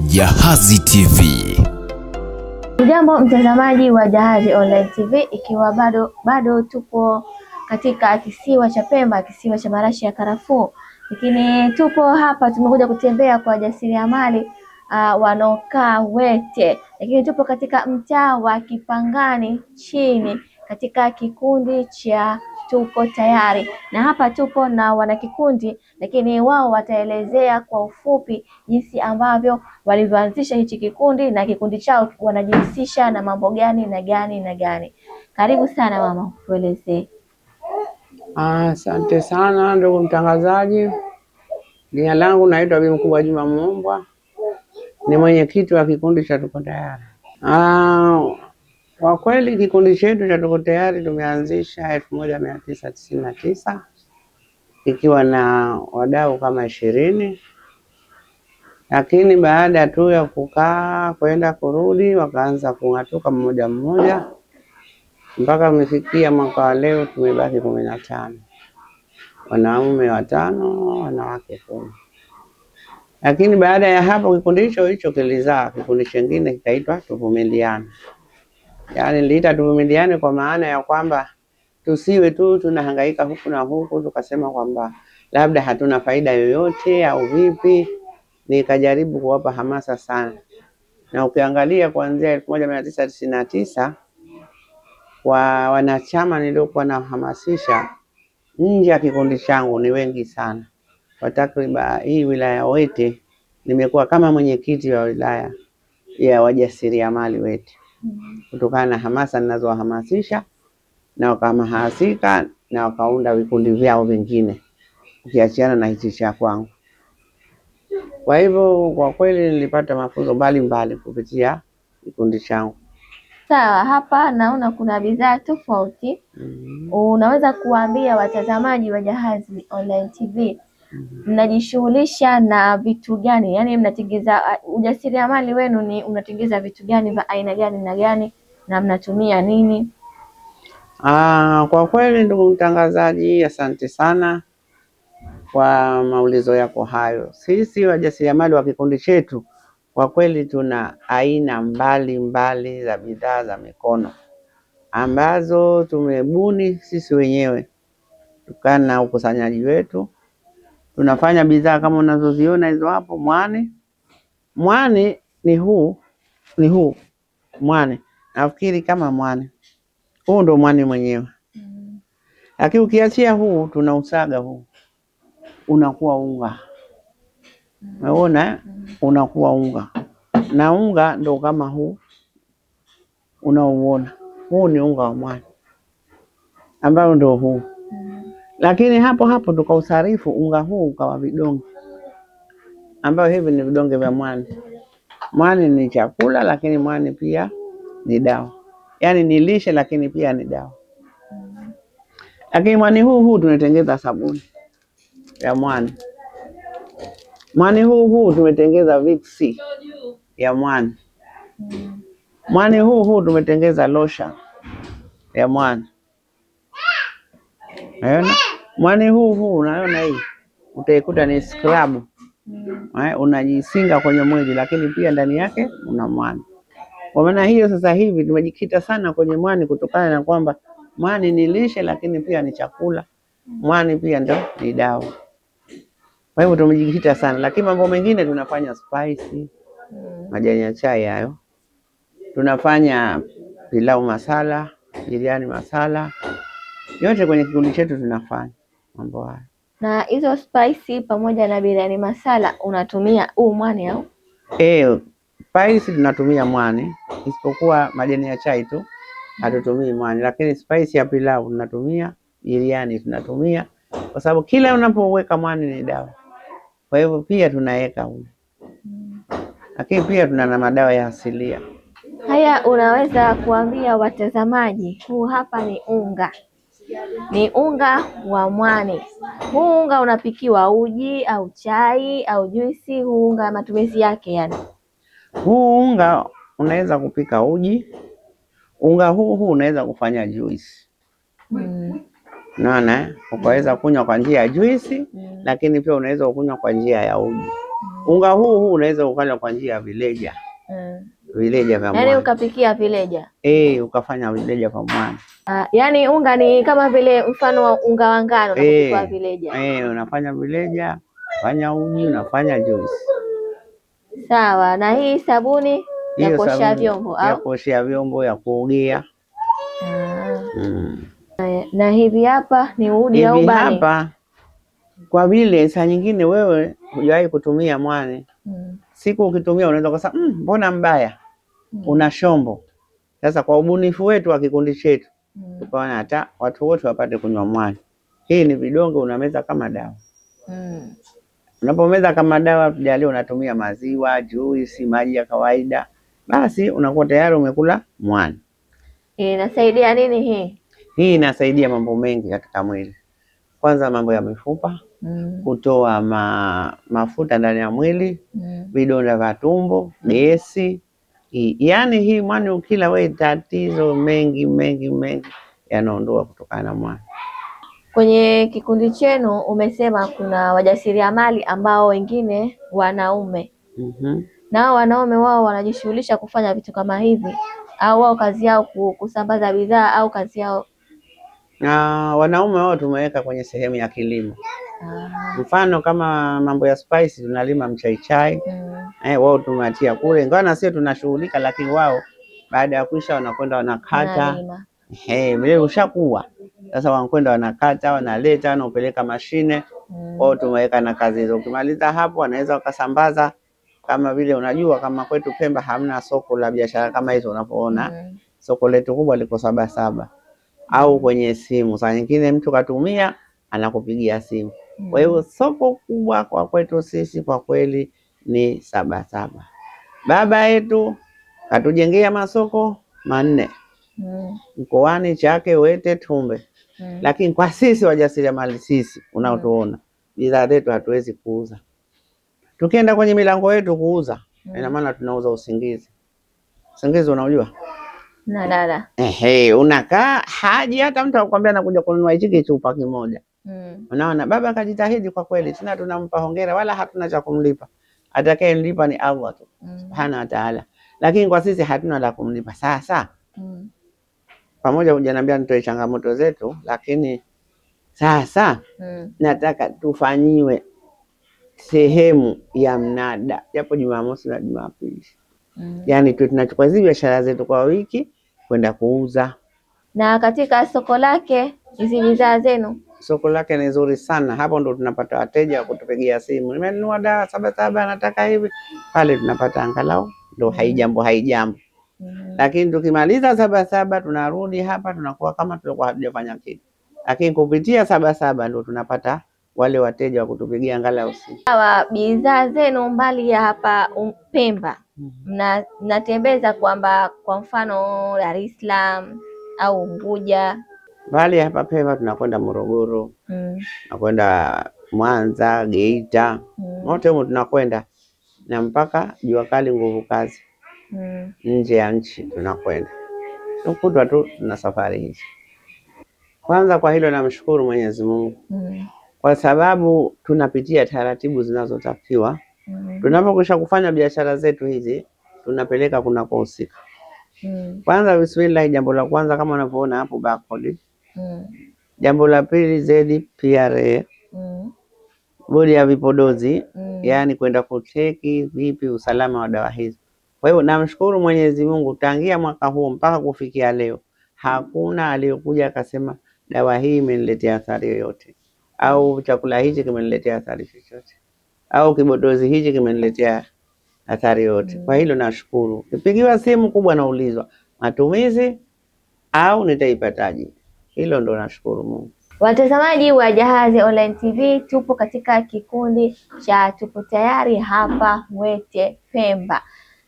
Jahazi TV. Jambo mtazamaji wa Jahazi Online TV, ikiwa bado tupo katika kisiwa cha Pemba, kisiwa cha marashi ya karafuu. Lakini tupo hapa, tumekuja kutembea kwa wajasiriamali wanaokaa Wete. Lakini tupo katika mtaa wa Kipangani chini katika kikundi cha Tuko Tayari, na hapa tupo na wanakikundi, lakini wao wataelezea kwa ufupi jinsi ambavyo walivyoanzisha hichi kikundi na kikundi chao wanajihusisha na mambo gani na gani na gani. Karibu sana mama, tuelezee. Asante sana ndugu mtangazaji. Jina langu naitwa Bi Mkubwa Juma Mumbwa, ni mwenyekiti wa kikundi cha Tuko Tayari. Kwa kweli kikundi chetu cha Tuko Tayari tumeanzisha 1999 ikiwa na wadau kama 20, lakini baada tu ya kukaa kwenda kurudi wakaanza kung'atuka mmoja mmoja mpaka umefikia mwaka wa leo tumebaki 15, wanaume 5, wanawake 10. Lakini baada ya hapo kikundi hicho kilizaa kikundi kingine kikaitwa Tuvumiliane. Yaani niliita Tuvumiliane kwa maana ya kwamba tusiwe tu tunahangaika huku na huku tukasema kwamba labda hatuna faida yoyote au vipi. Nikajaribu kuwapa hamasa sana, na ukiangalia kuanzia 1999 kwa wanachama niliokuwa nahamasisha nje ya kikundi changu ni wengi sana. Kwa takriban hii wilaya Wete nimekuwa kama mwenyekiti wa wilaya ya wajasiriamali Wete, kutokana na hamasa ninazohamasisha, na wakahamasika na wakaunda vikundi vyao vingine ukiachiana na hichi cha kwangu. Kwa hivyo kwa kweli nilipata mafunzo mbalimbali kupitia kikundi changu. Sawa, hapa naona kuna bidhaa tofauti. Unaweza kuambia watazamaji wa Jahazi Online TV mnajishughulisha na vitu gani? Yaani mnatengeza ujasiriamali wenu ni unatengeza vitu gani vya aina gani na gani, na mnatumia nini? Kwa kweli ndugu mtangazaji, asante sana kwa maulizo yako hayo. Sisi wajasiriamali wa kikundi chetu kwa kweli tuna aina mbali za bidhaa za mikono ambazo tumebuni sisi wenyewe kutokana na ukusanyaji wetu. Tunafanya bidhaa kama unazoziona hizo hapo. Mwani ni huu mwani, nafikiri kama mwani huu ndo mwani mwenyewe. Lakini ukiachia huu tunausaga, huu unakuwa unga. Unaona unakuwa unga, na unga ndo kama huu unaouona, huu ni unga wa mwani ambao ndo huu. Lakini hapo tukausarifu unga huu ukawa vidonge, ambao hivi ni vidonge vya mwani. Mwani ni chakula, lakini mwani pia ni dawa, yaani ni lishe lakini pia ni dawa. Lakini mwani huu tunatengeza sabuni ya mwani. Mwani huu tumetengeza Vicks ya mwani. Mwani huu tumetengeza lotion ya mwani. Unaona? Mwani huu unaona hii utaikuta ni scrub. Unajisinga kwenye mwili, lakini pia ndani yake una mwani. Kwa maana hiyo sasa hivi tumejikita sana kwenye mwani kutokana na kwamba mwani ni lishe lakini pia ni chakula. Mwani pia ndo ni dawa. Kwa hivyo tumejikita sana, lakini mambo mengine tunafanya spice, majani ya chai hayo. Tunafanya pilau masala, biriani masala. Yote kwenye kikundi chetu tunafanya mambo haya. Na hizo spice pamoja na biriani masala unatumia mwani au? Spice tunatumia mwani, isipokuwa majani ya chai tu hatutumii mwani, lakini spice ya pilau tunatumia, biriani tunatumia, kwa sababu kila unapoweka mwani ni dawa. Kwa hivyo pia tunaweka huo. Lakini pia tuna na madawa ya asilia. Haya, unaweza kuambia watazamaji, huu hapa ni unga. Ni unga wa mwani. Huu unga unapikiwa uji au chai au juisi. Huu unga matumizi yake yani? Huu unga unaweza kupika uji. Unga huu unaweza kufanya juisi. Unaona ukaweza kunywa kwa njia ya juisi, lakini pia unaweza kunywa kwa njia ya uji. Unga huu unaweza ukala kwa njia ya vileja. Vileja vya mwani. Yaani ukapikia vileja. Ukafanya vileja vya mwani. Yaani unga ni kama vile mfano wa unga wa ngano na kupika vileja. Unafanya vileja, fanya uji, unafanya juisi. Sawa, na hii sabuni ya kuoshea vyombo au? Ya kuoshea vyombo, ya kuogea. Na hivi hapa ni udi au bani? Hivi hapa kwa vile saa nyingine wewe hujawahi kutumia mwani. Siku ukitumia unaweza kusema mbona mbaya? Una shombo. Sasa kwa ubunifu wetu wa kikundi chetu tukaona hata watu wote wapate kunywa mwani. Hii ni vidonge unameza kama dawa. Unapomeza kama dawa, tujalie unatumia maziwa, juisi, maji ya kawaida, basi unakuwa tayari umekula mwani. Inasaidia nini hii? Hii inasaidia mambo mengi katika mwili. Kwanza mambo ya mifupa, kutoa mafuta ndani ya mwili, vidonda vya tumbo, gesi. Yaani hii mwani ukila wewe tatizo mengi yanaondoa kutokana na mwani. Kwenye kikundi chenu umesema kuna wajasiriamali ambao wengine wanaume. Na wanaume wao wanajishughulisha kufanya vitu kama hivi au wao kazi yao kusambaza bidhaa au kazi yao? Wanaume wao tumeweka kwenye sehemu ya kilimo. Mfano kama mambo ya spice tunalima mchaichai. Wao tumeatia kule. Ingawa sisi tunashughulika, lakini wao baada ya kuisha wanakwenda wanakata. Vile ushakuwa. Sasa wanakwenda wanakata, wanaleta, wanaupeleka mashine. Wao tumeweka na kazi hizo. Ukimaliza hapo wanaweza wakasambaza, kama vile unajua kama kwetu Pemba hamna soko la biashara kama hizo unapoona. Soko letu kubwa liko Sabasaba. Au kwenye simu. Saa nyingine mtu katumia anakupigia simu. Kwa hiyo soko kubwa kwa kwetu sisi kwa kweli ni Sabasaba. Baba yetu katujengea masoko 4. Mkoani, Chake, Wete, Tumbe. Lakini kwa sisi wajasiriamali sisi unaotuona, bidhaa zetu hatuwezi kuuza. Tukienda kwenye milango yetu kuuza, ina maana tunauza usingizi. Usingizi unaujua? Na dada. Unakaa haji hata mtu akwambia anakuja kununua hichi chupa kimoja. Unaona baba kajitahidi kwa kweli, tena tunampa hongera, wala hatuna cha kumlipa. Atakayemlipa ni Allah tu Subhanahu wa Ta'ala. Lakini kwa sisi hatuna la kumlipa. Sasa pamoja hujaniambia nitoe changamoto zetu, lakini sasa nataka tufanyiwe sehemu ya mnada japo Jumamosi na Jumapili. Yaani tunachukua hizo biashara zetu kwa wiki kwenda kuuza. Na katika soko lake hizi bidhaa zenu, soko lake ni nzuri sana. Hapo ndo tunapata wateja wa kutupigia simu, nimenunua dawa Sabasaba nataka hivi. Pale tunapata angalau ndo haijambo. Lakini tukimaliza Sabasaba tunarudi hapa tunakuwa kama tulikuwa hatujafanya kitu. Lakini kupitia Sabasaba ndo tunapata wale wateja wa kutupigia angalau simu. Bidhaa zenu mbali ya hapa Pemba mnatembeza kwamba kwa mfano Dar es Salaam au Unguja? Mbali ya hapa Pemba tunakwenda Morogoro, tunakwenda Mwanza, Geita. Wote huko tunakwenda na mpaka Jua Kali Nguvu Kazi. Nje ya nchi tunakwenda. Tukutwa tu na safari hizi. Kwanza kwa hilo namshukuru Mwenyezi Mungu. Kwa sababu tunapitia taratibu zinazotakiwa. Tunapokwisha kufanya biashara zetu hizi, tunapeleka kunakohusika. Kwanza bismillah, jambo la kwanza kama unavyoona hapo barcode. Jambo la pili ZPRA. Bodi ya vipodozi, yani kwenda kucheki vipi usalama wa dawa hizi. Kwa hiyo namshukuru Mwenyezi Mungu, tangia mwaka huu mpaka kufikia leo hakuna aliyokuja akasema dawa hii imeniletea athari yoyote, au chakula hichi kimeniletea athari yoyote, au kibodozi hichi kimeniletea athari yoyote. Kwa hilo nashukuru. Nipigiwa simu kubwa naulizwa matumizi au nitaipataje. Hilo ndo nashukuru Mungu. Watazamaji wa Jahazi Online TV, tupo katika kikundi cha Tupo Tayari hapa Wete Pemba,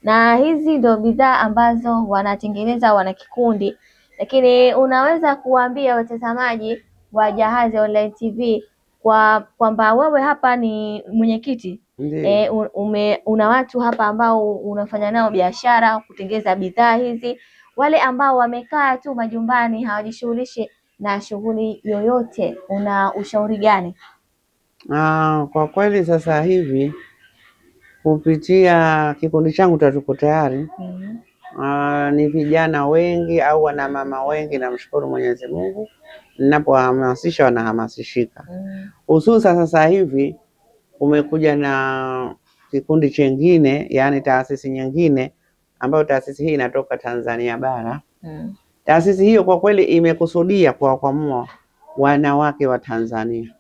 na hizi ndo bidhaa ambazo wanatengeneza wanakikundi. Lakini unaweza kuambia watazamaji wa Jahazi Online TV kwamba wewe hapa ni mwenyekiti, una watu hapa ambao unafanya nao biashara kutengeneza bidhaa hizi. Wale ambao wamekaa tu majumbani hawajishughulishi na shughuli yoyote, una ushauri gani? Kwa kweli sasa hivi kupitia kikundi changu cha Tuko Tayari ni vijana wengi au wana mama wengi, namshukuru Mwenyezi Mungu, ninapohamasisha wanahamasishika. Hususa sasa hivi umekuja na kikundi chengine, yani taasisi nyingine ambayo taasisi hii inatoka Tanzania bara. Taasisi hiyo kwa kweli imekusudia kuwakwamua wanawake wa Tanzania.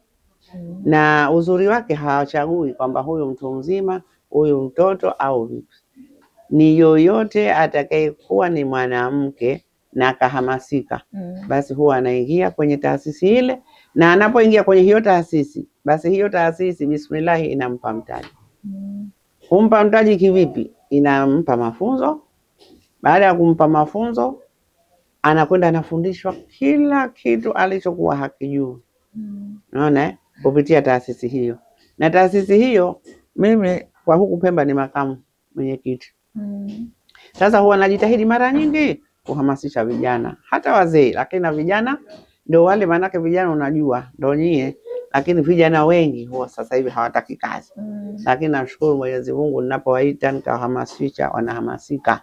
Na uzuri wake hawachagui kwamba huyu mtu mzima, huyu mtoto au vipi. Ni yoyote atakayekuwa ni mwanamke na akahamasika, basi huwa anaingia kwenye taasisi ile, na anapoingia kwenye hiyo taasisi, basi hiyo taasisi bismillah inampa mtaji. Kumpa mtaji kivipi? Inampa mafunzo. Baada ya kumpa mafunzo, anakwenda anafundishwa kila kitu alichokuwa hakijui. Unaona, kupitia taasisi hiyo. Na taasisi hiyo mimi kwa huku Pemba ni makamu mwenyekiti. Sasa huwa najitahidi mara nyingi kuhamasisha vijana, hata wazee, lakini na vijana ndio wale, manake vijana unajua ndio nyie, lakini vijana wengi huwa sasa hivi hawataki kazi. Lakini namshukuru Mwenyezi Mungu, ninapowaita nikahamasisha, wanahamasika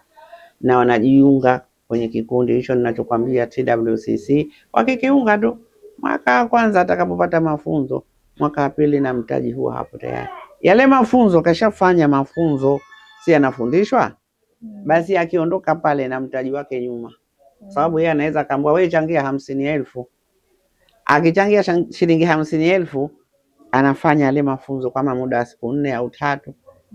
na wanajiunga kwenye kikundi hicho ninachokwambia TWCC. Wakikiunga tu, mwaka wa kwanza atakapopata mafunzo, mwaka wa pili na mtaji huwa hapo tayari. Yale mafunzo kashafanya mafunzo, si anafundishwa, basi akiondoka pale na mtaji wake nyuma. Sababu yeye anaweza kaambia wewe changia 50,000. Akichangia shilingi 50,000, anafanya yale mafunzo kama muda wa siku 4 au 3.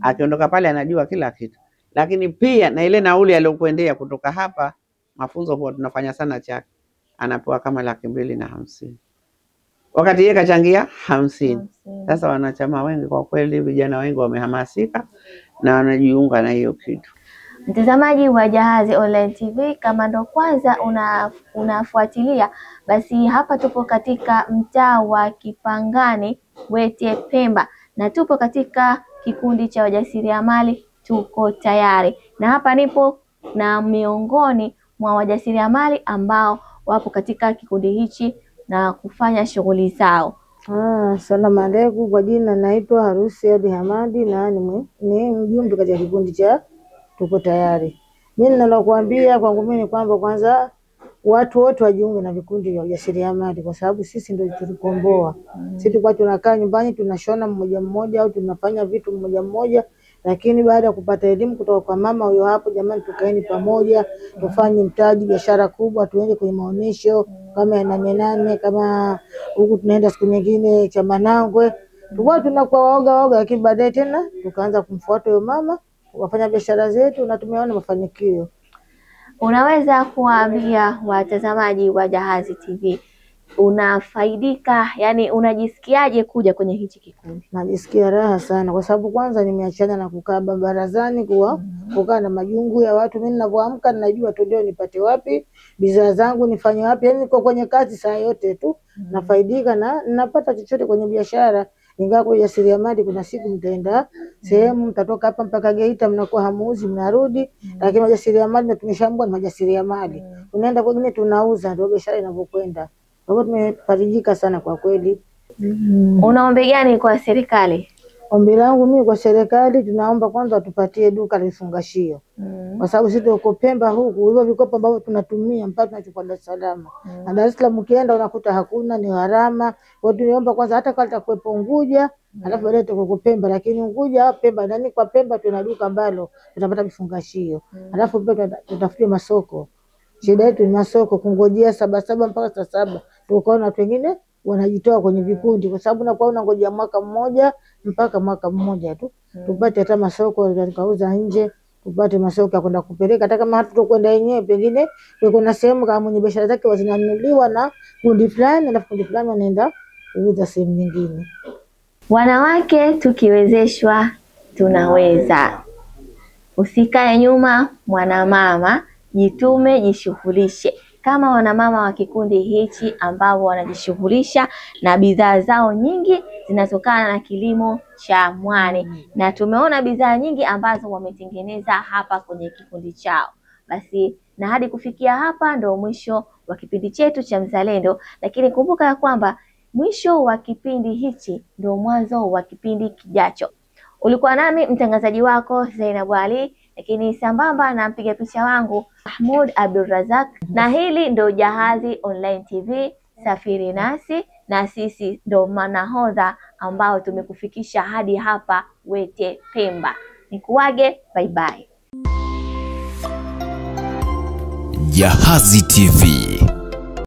Akiondoka pale anajua kila kitu. Lakini pia na ile nauli aliyokuendea kutoka hapa, mafunzo huwa tunafanya sana chake, anapewa kama 250,000. Wakati yeye kachangia 50. Sasa wanachama wengi kwa kweli, vijana wengi wamehamasika na wanajiunga na hiyo kitu. Mtazamaji wa Jahazi Online TV, kama ndo kwanza unafuatilia, basi hapa tupo katika mtaa wa Kipangani, Wete, Pemba, na tupo katika kikundi cha wajasiriamali Tuko Tayari, na hapa nipo na miongoni mwa wajasiriamali ambao wapo katika kikundi hichi na kufanya shughuli zao. Asalamu alaykum, kwa jina naitwa Harusi Adi Hamadi na ni mjumbe katika kikundi cha Tuko Tayari. Mimi ninalokuambia kwangu mimi ni kwamba kwanza watu wote wajiunge na vikundi vya ujasiriamali, kwa sababu sisi ndio tulikomboa. Sisi tulikuwa tunakaa nyumbani tunashona mmoja mmoja au tunafanya vitu mmoja mmoja, lakini baada ya kupata elimu kutoka kwa mama huyo hapo, jamani, tukaeni pamoja tufanye mtaji biashara kubwa, tuende kwenye maonesho kama ya Nane, kama huku tunaenda siku nyingine cha Manangwe. Tulikuwa tunakuwa waoga, lakini baadaye tena tukaanza kumfuata huyo mama, wafanya biashara zetu na tumeona mafanikio. Unaweza kuambia watazamaji wa Jahazi TV unafaidika, yani unajisikiaje kuja kwenye hichi kikundi? Najisikia raha sana, kwa sababu kwanza nimeachana na kukaa barazani kukaa na majungu ya watu. Mimi ninapoamka ninajua tu ndio nipate wapi bidhaa zangu, nifanye wapi, yani niko kwenye kazi saa yote tu nafaidika na ninapata chochote kwenye biashara. Ingawa kwa ujasiriamali kuna siku mtaenda sehemu, mtatoka hapa mpaka Geita mnakuwa hamuuzi mnarudi, lakini ujasiriamali ndio tumeshambua ni ujasiriamali. Unaenda kwingine tunauza, ndio biashara inavyokwenda. Kwa hiyo tumefarijika sana kwa kweli. Una ombi gani kwa serikali? Ombi langu mimi kwa serikali, tunaomba kwanza watupatie duka la vifungashio. Kwa sababu sisi tuko Pemba huku, hivyo vikopo ambavyo tunatumia mpaka tunachukua Dar es Salaam. Na Dar es Salaam ukienda unakuta hakuna, ni gharama. Kwa hiyo tunaomba kwanza hata kama tutakuwepo Unguja, alafu baadaye tuko Pemba, lakini Unguja Pemba ndani kwa Pemba tuna duka ambalo tutapata vifungashio. Alafu pia tutafutie masoko. Shida yetu ni masoko, kungojea 7 mpaka 7. Tukaona watu wengine wanajitoa kwenye vikundi, kwa sababu nakuwa unangojea mwaka mmoja mpaka mwaka mmoja tu tupate hata masoko tukauza nje, tupate masoko ya kwenda kupeleka. Hata kama hatutokwenda wenyewe, pengine kuna sehemu kama mwenye biashara zake wazinanunuliwa na kundi fulani, alafu kundi fulani wanaenda kuuza sehemu nyingine. Wanawake tukiwezeshwa tunaweza. Usikae nyuma mwanamama, jitume, jishughulishe kama wanamama wa kikundi hichi ambao wanajishughulisha na bidhaa zao nyingi zinatokana na kilimo cha mwani, na tumeona bidhaa nyingi ambazo wametengeneza hapa kwenye kikundi chao. Basi na hadi kufikia hapa ndo mwisho wa wa kipindi chetu cha Mzalendo, lakini kumbuka ya kwamba mwisho wa kipindi hichi ndio mwanzo wa kipindi kijacho. Ulikuwa nami mtangazaji wako Zainab Ali, lakini sambamba na mpiga picha wangu Mahmoud Abdulrazak, na hili ndio Jahazi Online TV. Safiri nasi na sisi ndo manahodha ambao tumekufikisha hadi hapa Wete Pemba. Nikuage, bye bye. Jahazi TV.